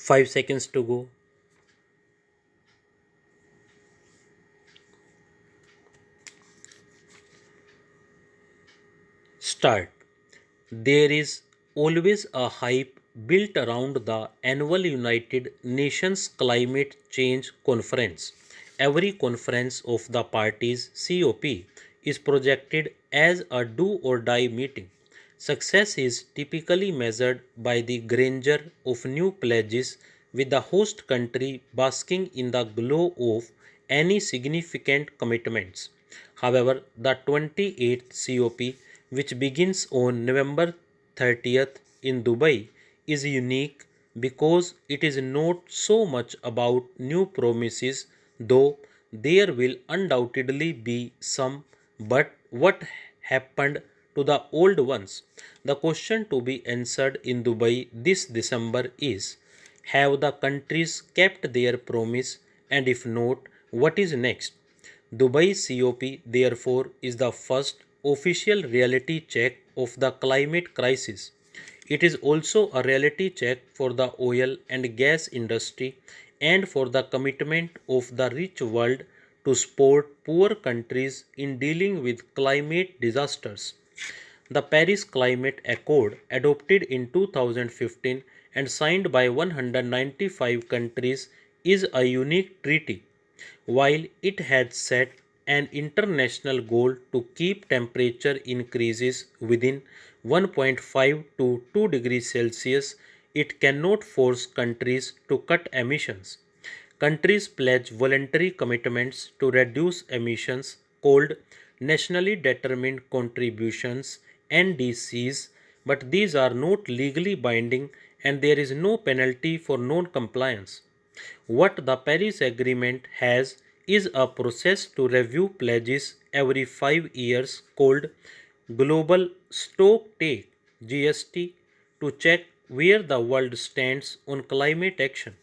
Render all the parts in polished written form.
5 seconds to go. Start. There is always a hype built around the annual United Nations Climate Change Conference. Every conference of the parties COP is projected as a do or die meeting. Success is typically measured by the grandeur of new pledges, with the host country basking in the glow of any significant commitments. However, the 28th COP, which begins on November 30th in Dubai, is unique because it is not so much about new promises, though there will undoubtedly be some, but what happened to the old ones? The question to be answered in Dubai this December is, have the countries kept their promise, and if not, what is next? Dubai COP, therefore, is the first official reality check of the climate crisis. It is also a reality check for the oil and gas industry and for the commitment of the rich world to support poor countries in dealing with climate disasters. The Paris Climate Accord, adopted in 2015 and signed by 195 countries, is a unique treaty. While it had set an international goal to keep temperature increases within 1.5 to 2 degrees Celsius, it cannot force countries to cut emissions. Countries pledge voluntary commitments to reduce emissions, called nationally determined contributions (NDCs), but these are not legally binding and there is no penalty for non compliance. What the Paris Agreement has is a process to review pledges every 5 years, called Global Stocktake (GST), to check where the world stands on climate action.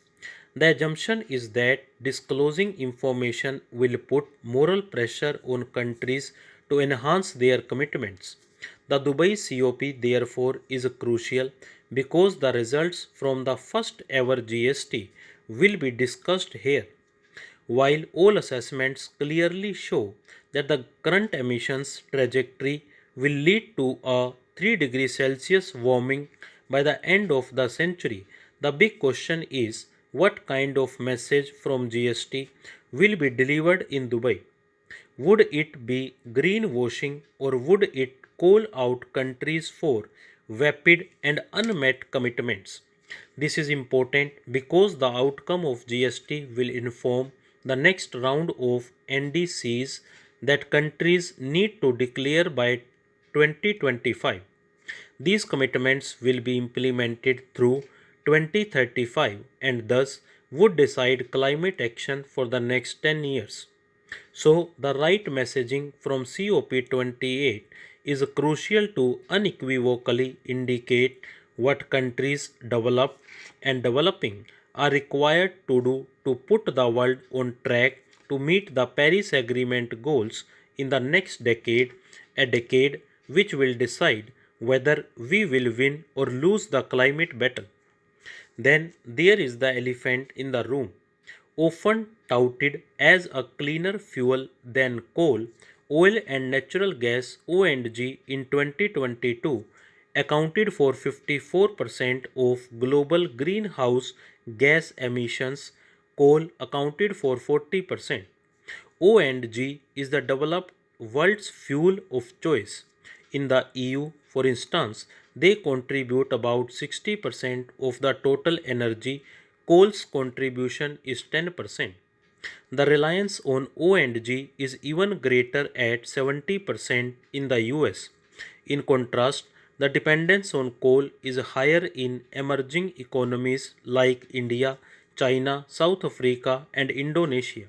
The assumption is that disclosing information will put moral pressure on countries to enhance their commitments. The Dubai COP, therefore, is crucial because the results from the first ever GST will be discussed here. While all assessments clearly show that the current emissions trajectory will lead to a 3 degrees Celsius warming by the end of the century, the big question is, what kind of message from GST will be delivered in Dubai? Would it be greenwashing, or would it call out countries for vapid and unmet commitments? This is important because the outcome of GST will inform the next round of NDCs that countries need to declare by 2025. These commitments will be implemented through 2035 and thus would decide climate action for the next 10 years. So, the right messaging from COP28 is crucial to unequivocally indicate what countries developed and developing are required to do to put the world on track to meet the Paris Agreement goals in the next decade, a decade which will decide whether we will win or lose the climate battle. Then there is the elephant in the room. Often touted as a cleaner fuel than coal, oil and natural gas (ONG) in 2022 accounted for 54% of global greenhouse gas emissions. Coal accounted for 40%. ONG is the developed world's fuel of choice. In the EU, for instance, they contribute about 60% of the total energy. Coal's contribution is 10%. The reliance on ONG is even greater at 70% in the US. In contrast, the dependence on coal is higher in emerging economies like India, China, South Africa, and Indonesia.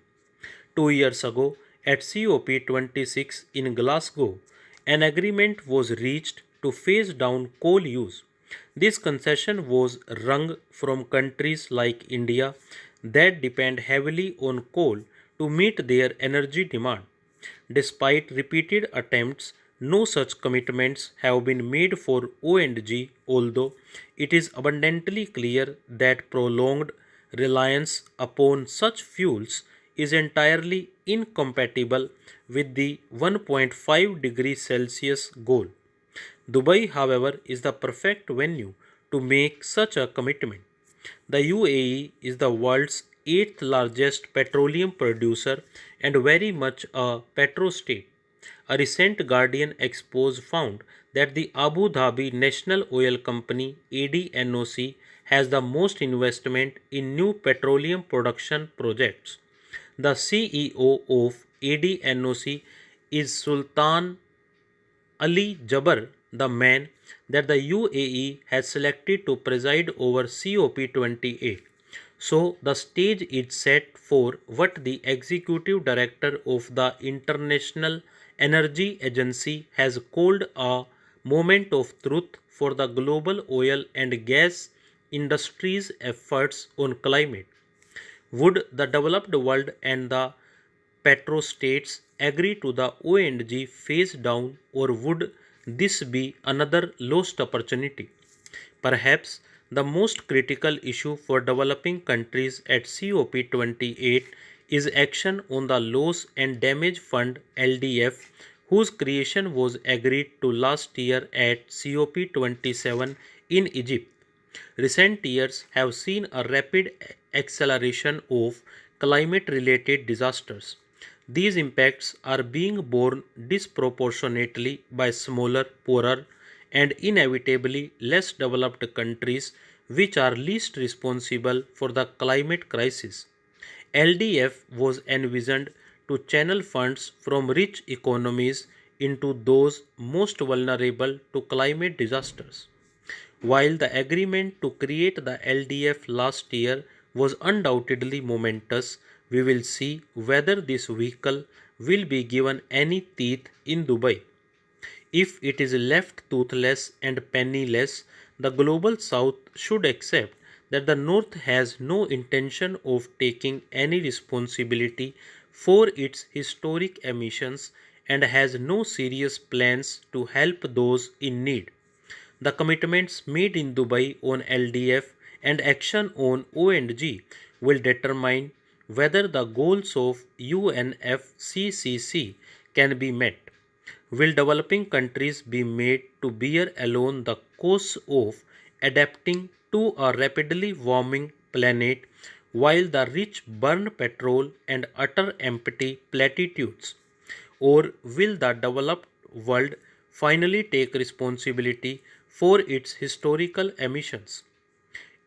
2 years ago, at COP26 in Glasgow, an agreement was reached to phase down coal use. This concession was wrung from countries like India that depend heavily on coal to meet their energy demand. Despite repeated attempts, No such commitments have been made for O&G, although it is abundantly clear that prolonged reliance upon such fuels is entirely incompatible with the 1.5 degrees Celsius goal. Dubai, however, is the perfect venue to make such a commitment. The UAE is the world's eighth largest petroleum producer and very much a petrostate. A recent Guardian expose found that the Abu Dhabi National Oil Company ADNOC has the most investment in new petroleum production projects. The CEO of ADNOC is Sultan Ali Jabbar, the man that the UAE has selected to preside over COP28. So, the stage is set for what the executive director of the International Energy Agency has called a moment of truth for the global oil and gas industry's efforts on climate. Would the developed world and the petrostates agree to the O&G phase down, or would this be another lost opportunity? Perhaps the most critical issue for developing countries at COP28 is action on the Loss and Damage Fund LDF, whose creation was agreed to last year at COP27 in Egypt. Recent years have seen a rapid acceleration of climate related disasters. These impacts are being borne disproportionately by smaller, poorer, and inevitably less developed countries which are least responsible for the climate crisis. LDF was envisioned to channel funds from rich economies into those most vulnerable to climate disasters. While the agreement to create the LDF last year was undoubtedly momentous, we will see whether this vehicle will be given any teeth in Dubai. If it is left toothless and penniless, the global south should accept that the north has no intention of taking any responsibility for its historic emissions and has no serious plans to help those in need. The commitments made in Dubai on LDF and action on O&G will determine whether the goals of UNFCCC can be met. Will developing countries be made to bear alone the cost of adapting to a rapidly warming planet while the rich burn petrol and utter empty platitudes? Or will the developed world finally take responsibility for its historical emissions?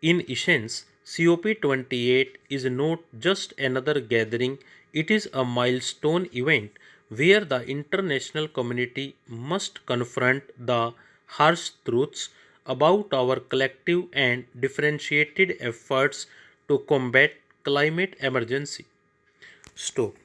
In essence, COP28 is not just another gathering, it is a milestone event where the international community must confront the harsh truths about our collective and differentiated efforts to combat climate emergency. Stop.